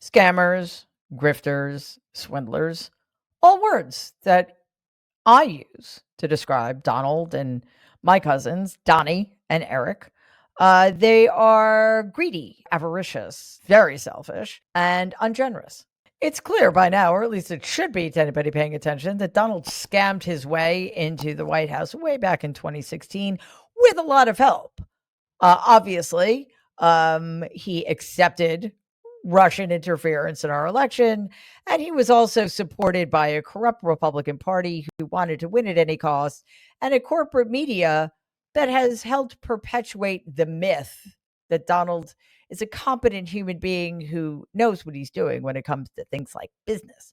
Scammers, grifters, swindlers, all words that I use to describe Donald and my cousins, Donnie and Eric. They are greedy, avaricious, very selfish, and ungenerous. It's clear by now, or at least it should be to anybody paying attention, that Donald scammed his way into the White House way back in 2016 with a lot of help. Obviously, he accepted Russian interference in our election, and he was also supported by a corrupt Republican Party who wanted to win at any cost, and a corporate media that has helped perpetuate the myth that Donald is a competent human being who knows what he's doing when it comes to things like business.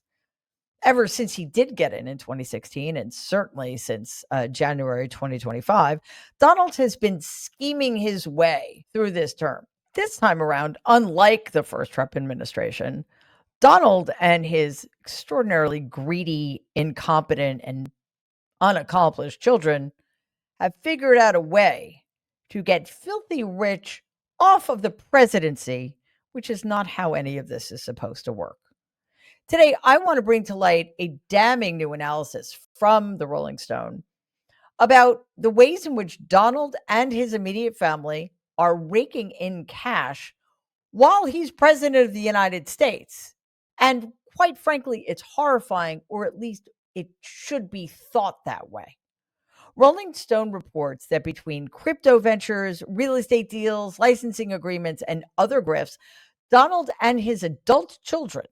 Ever since he did get in 2016, and certainly since January 2025, Donald has been scheming his way through this term. This time around, unlike the first Trump administration, Donald and his extraordinarily greedy, incompetent, and unaccomplished children have figured out a way to get filthy rich off of the presidency, which is not how any of this is supposed to work. Today, I want to bring to light a damning new analysis from the Rolling Stone about the ways in which Donald and his immediate family are raking in cash while he's president of the United States. And quite frankly, it's horrifying, or at least it should be thought that way. Rolling Stone reports that between crypto ventures, real estate deals, licensing agreements, and other grifts, Donald and his adult children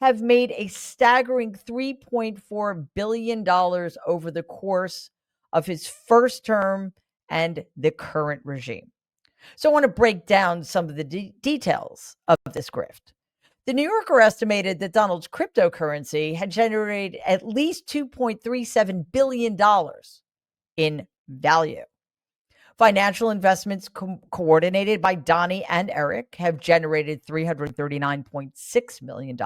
have made a staggering $3.4 billion over the course of his first term and the current regime. So I want to break down some of the details of this grift. The New Yorker estimated that Donald's cryptocurrency had generated at least $2.37 billion in value. Financial investments coordinated by Donnie and Eric have generated $339.6 million.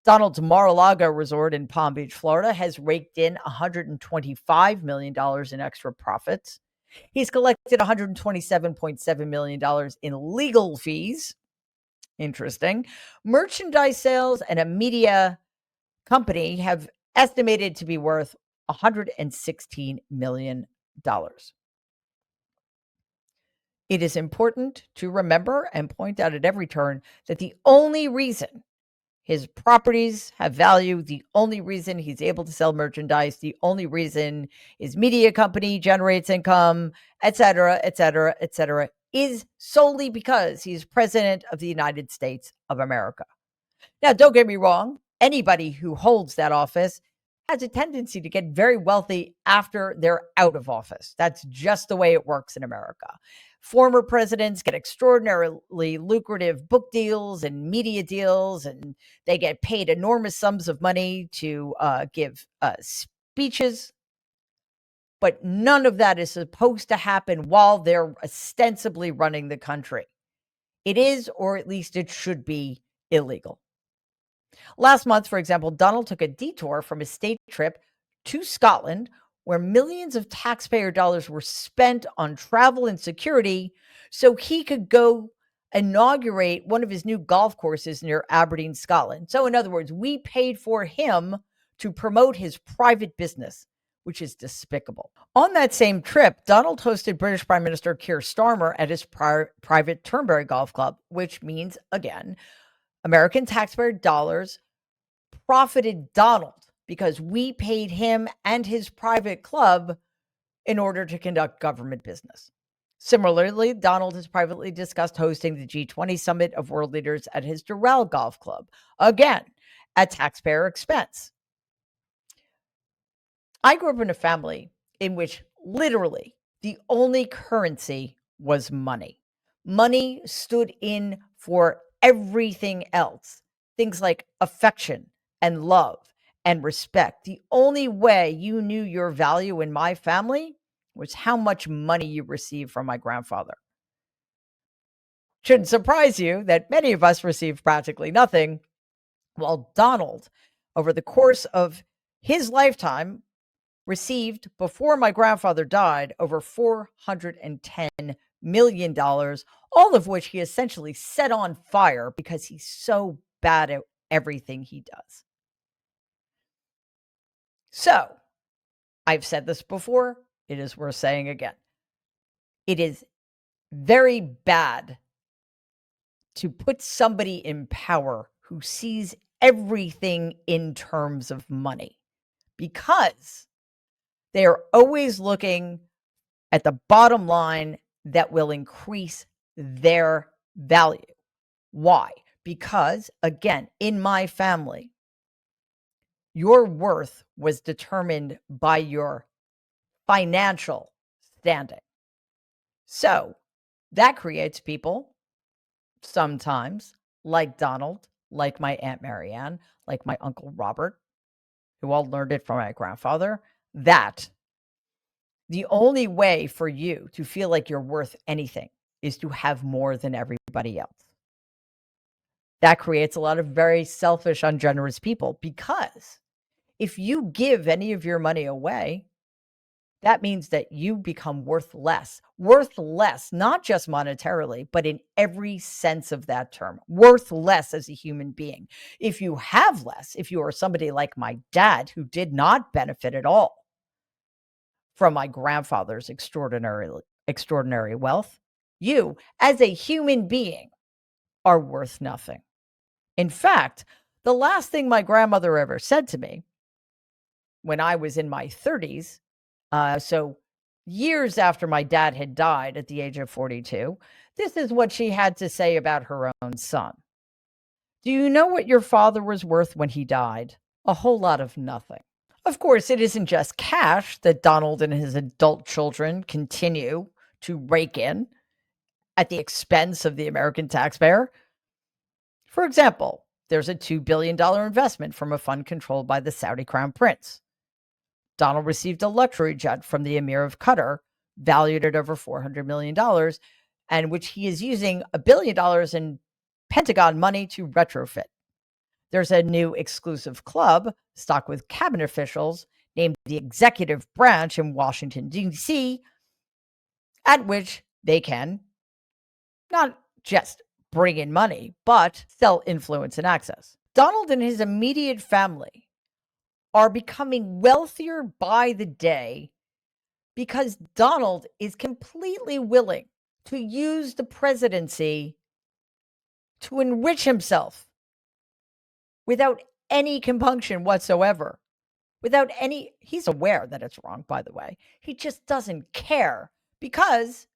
Donald's Mar-a-Lago resort in Palm Beach, Florida has raked in $125 million in extra profits. He's collected $127.7 million in legal fees. Interesting. Merchandise sales and a media company have estimated to be worth $116 million. It is important to remember and point out at every turn that the only reason his properties have value, the only reason he's able to sell merchandise, the only reason his media company generates income, et cetera, is solely because he's president of the United States of America. Now, don't get me wrong. Anybody who holds that office has a tendency to get very wealthy after they're out of office. That's just the way it works in America. Former presidents get extraordinarily lucrative book deals and media deals, and they get paid enormous sums of money to give speeches. But none of that is supposed to happen while they're ostensibly running the country. It is, or at least it should be, illegal. Last month, for example, Donald took a detour from his state trip to Scotland, where millions of taxpayer dollars were spent on travel and security so he could go inaugurate one of his new golf courses near Aberdeen, Scotland. So in other words, we paid for him to promote his private business, which is despicable. On that same trip, Donald hosted British Prime Minister Keir Starmer at his private Turnberry Golf Club, which means, again, American taxpayer dollars profited Donald because we paid him and his private club in order to conduct government business. Similarly, Donald has privately discussed hosting the G20 Summit of World Leaders at his Doral Golf Club, again, at taxpayer expense. I grew up in a family in which literally the only currency was money. Money stood in for everything else, things like affection and love and respect. The only way you knew your value in my family was how much money you received from my grandfather. Shouldn't surprise you that many of us received practically nothing, while Donald, over the course of his lifetime, received, before my grandfather died, over $410 million, all of which he essentially set on fire because he's so bad at everything he does. So, I've said this before, it is worth saying again. It is very bad to put somebody in power who sees everything in terms of money, because they are always looking at the bottom line that will increase their value. Why? Because, again, in my family, your worth was determined by your financial standing. So that creates people sometimes like Donald, like my Aunt Marianne, like my Uncle Robert, who all learned it from my grandfather, that the only way for you to feel like you're worth anything is to have more than everybody else. That creates a lot of very selfish, ungenerous people, because if you give any of your money away, that means that you become worth less, not just monetarily, but in every sense of that term, worth less as a human being. If you have less, if you are somebody like my dad, who did not benefit at all from my grandfather's extraordinary wealth, you, as a human being, are worth nothing. In fact, the last thing my grandmother ever said to me when I was in my 30s, so years after my dad had died at the age of 42, this is what she had to say about her own son. Do you know what your father was worth when he died? A whole lot of nothing. Of course, it isn't just cash that Donald and his adult children continue to rake in at the expense of the American taxpayer. For example, there's a $2 billion investment from a fund controlled by the Saudi Crown Prince. Donald received a luxury jet from the Emir of Qatar, valued at over $400 million, and which he is using $1 billion in Pentagon money to retrofit. There's a new exclusive club stocked with cabinet officials named the Executive Branch in Washington, D.C., at which they can not just bring in money, but sell influence and access. Donald and his immediate family are becoming wealthier by the day because Donald is completely willing to use the presidency to enrich himself without any compunction whatsoever. He's aware that it's wrong, by the way. He just doesn't care, because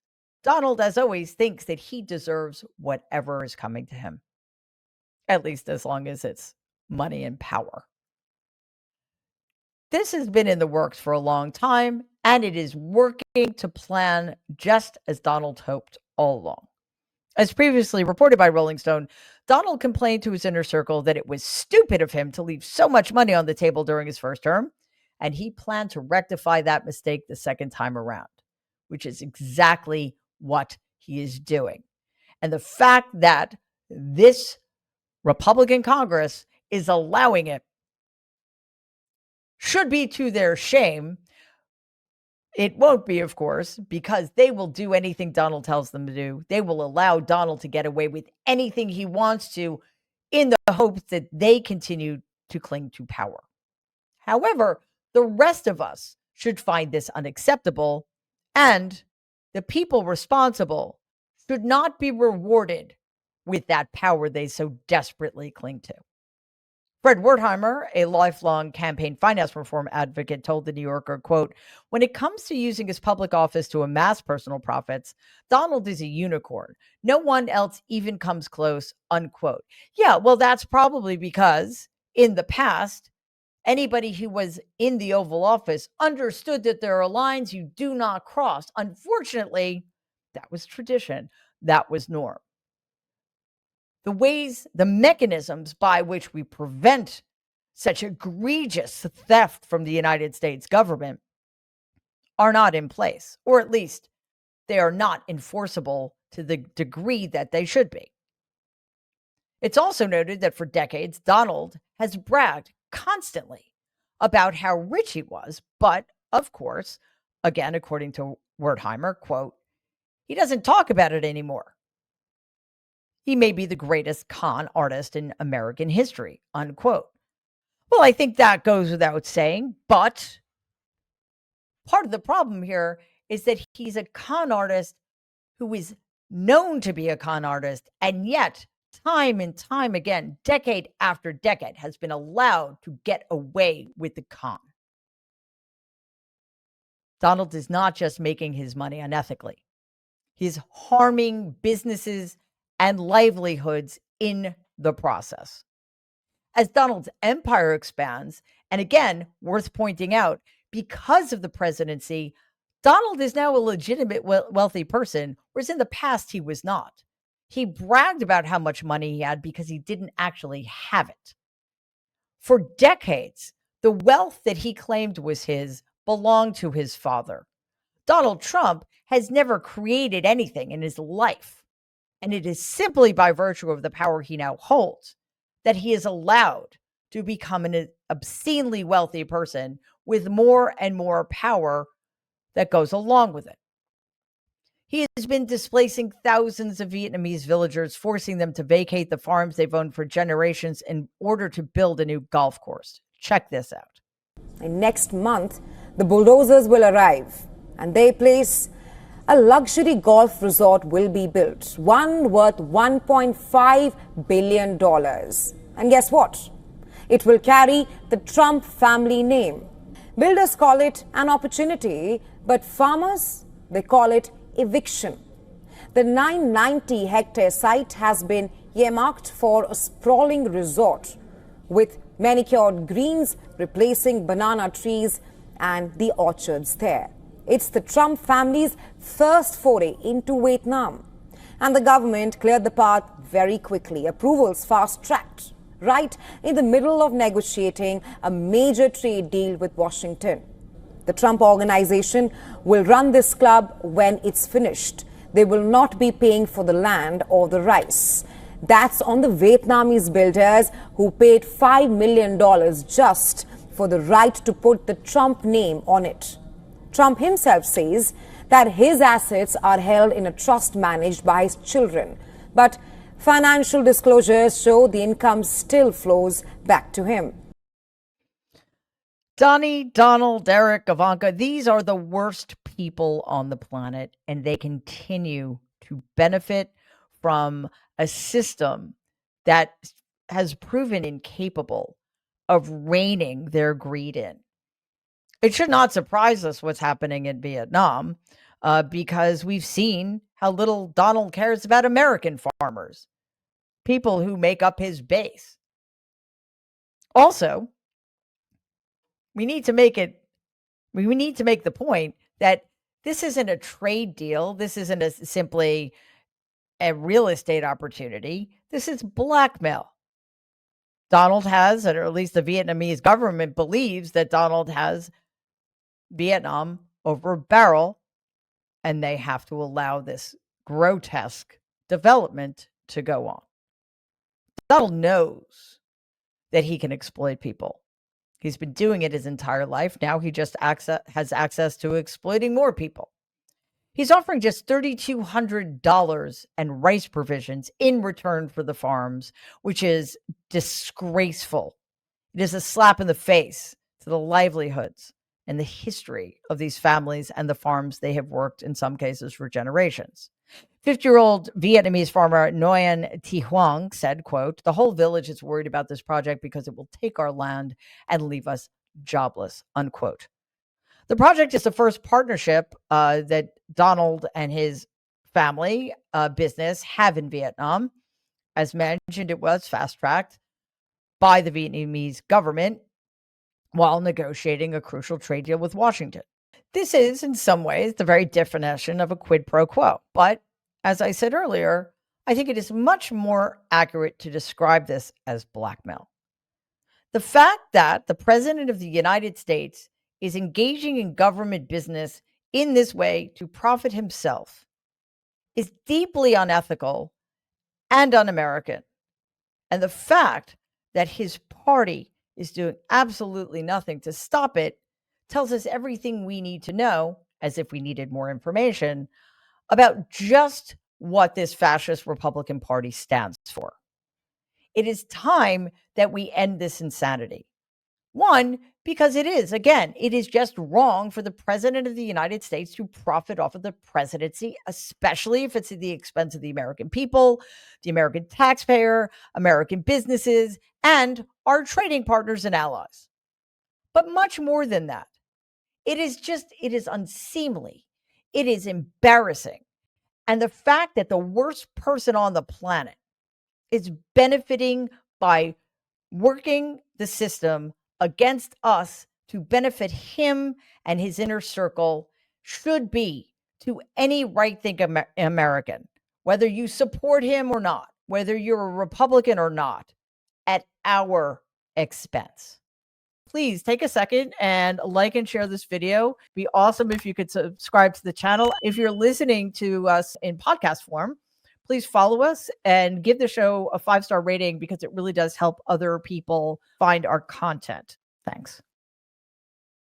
Donald, as always, thinks that he deserves whatever is coming to him, at least as long as it's money and power. This has been in the works for a long time, and it is working to plan just as Donald hoped all along. As previously reported by Rolling Stone, Donald complained to his inner circle that it was stupid of him to leave so much money on the table during his first term, and he planned to rectify that mistake the second time around, which is exactly what he is doing. And the fact that this Republican Congress is allowing it should be to their shame. It won't be, of course, because they will do anything Donald tells them to do. They will allow Donald to get away with anything he wants to, in the hopes that they continue to cling to power. However, the rest of us should find this unacceptable, and the people responsible should not be rewarded with that power they so desperately cling to. Fred Wertheimer, a lifelong campaign finance reform advocate, told The New Yorker, quote, "When it comes to using his public office to amass personal profits, Donald is a unicorn. No one else even comes close," unquote. Yeah, well, that's probably because in the past, anybody who was in the Oval Office understood that there are lines you do not cross. Unfortunately, that was tradition. That was norm. The mechanisms by which we prevent such egregious theft from the United States government are not in place, or at least they are not enforceable to the degree that they should be. It's also noted that for decades, Donald has bragged constantly about how rich he was, but of course, again, according to Wertheimer, quote, He doesn't talk about it anymore. He may be the greatest con artist in American history, unquote. Well, I think that goes without saying, but part of the problem here is that he's a con artist who is known to be a con artist, and yet, time and time again, decade after decade, has been allowed to get away with the con. Donald is not just making his money unethically, he's harming businesses and livelihoods in the process. As Donald's empire expands, and again, worth pointing out, because of the presidency, Donald is now a legitimate wealthy person, whereas in the past he was not. He bragged about how much money he had because he didn't actually have it. For decades, the wealth that he claimed was his belonged to his father. Donald Trump has never created anything in his life, and it is simply by virtue of the power he now holds that he is allowed to become an obscenely wealthy person with more and more power that goes along with it. He has been displacing thousands of Vietnamese villagers, forcing them to vacate the farms they've owned for generations in order to build a new golf course. Check this out. And next month, the bulldozers will arrive, and they place a luxury golf resort will be built, one worth $1.5 billion. And guess what? It will carry the Trump family name. Builders call it an opportunity, but farmers, they call it eviction. The 990-hectare site has been earmarked for a sprawling resort with manicured greens replacing banana trees and the orchards there. It's the Trump family's first foray into Vietnam. And the government cleared the path very quickly. Approvals fast-tracked, right in the middle of negotiating a major trade deal with Washington. The Trump organization will run this club when it's finished. They will not be paying for the land or the rice. That's on the Vietnamese builders who paid $5 million just for the right to put the Trump name on it. Trump himself says that his assets are held in a trust managed by his children. But financial disclosures show the income still flows back to him. Donnie, Donald, Eric, Ivanka, these are the worst people on the planet, and they continue to benefit from a system that has proven incapable of reining their greed in. It should not surprise us what's happening in Vietnam, because we've seen how little Donald cares about American farmers, people who make up his base. Also, we need to make the point that this isn't a trade deal. This isn't simply a real estate opportunity. This is blackmail. Donald has, or at least the Vietnamese government believes that Donald has Vietnam over a barrel, and they have to allow this grotesque development to go on. Donald knows that he can exploit people. He's been doing it his entire life. Now he just has access to exploiting more people. He's offering just $3,200 and rice provisions in return for the farms, which is disgraceful. It is a slap in the face to the livelihoods and the history of these families and the farms they have worked, in some cases, for generations. 50-year-old Vietnamese farmer Nguyen Thi Huong said, quote, "The whole village is worried about this project because it will take our land and leave us jobless," unquote. The project is the first partnership that Donald and his family business have in Vietnam. As mentioned, it was fast-tracked by the Vietnamese government while negotiating a crucial trade deal with Washington. This is, in some ways, the very definition of a quid pro quo. But as I said earlier, I think it is much more accurate to describe this as blackmail. The fact that the President of the United States is engaging in government business in this way to profit himself is deeply unethical and un-American. And the fact that his party is doing absolutely nothing to stop it tells us everything we need to know, as if we needed more information, about just what this fascist Republican Party stands for. It is time that we end this insanity. One, because it is just wrong for the president of the United States to profit off of the presidency, especially if it's at the expense of the American people, the American taxpayer, American businesses, and our trading partners and allies. But much more than that, it is unseemly. It is embarrassing. And the fact that the worst person on the planet is benefiting by working the system against us to benefit him and his inner circle should be, to any right-thinking American, whether you support him or not, whether you're a Republican or not, at our expense. Please take a second and like and share this video. Be awesome if you could subscribe to the channel. If you're listening to us in podcast form, please follow us and give the show a 5-star rating because it really does help other people find our content. Thanks.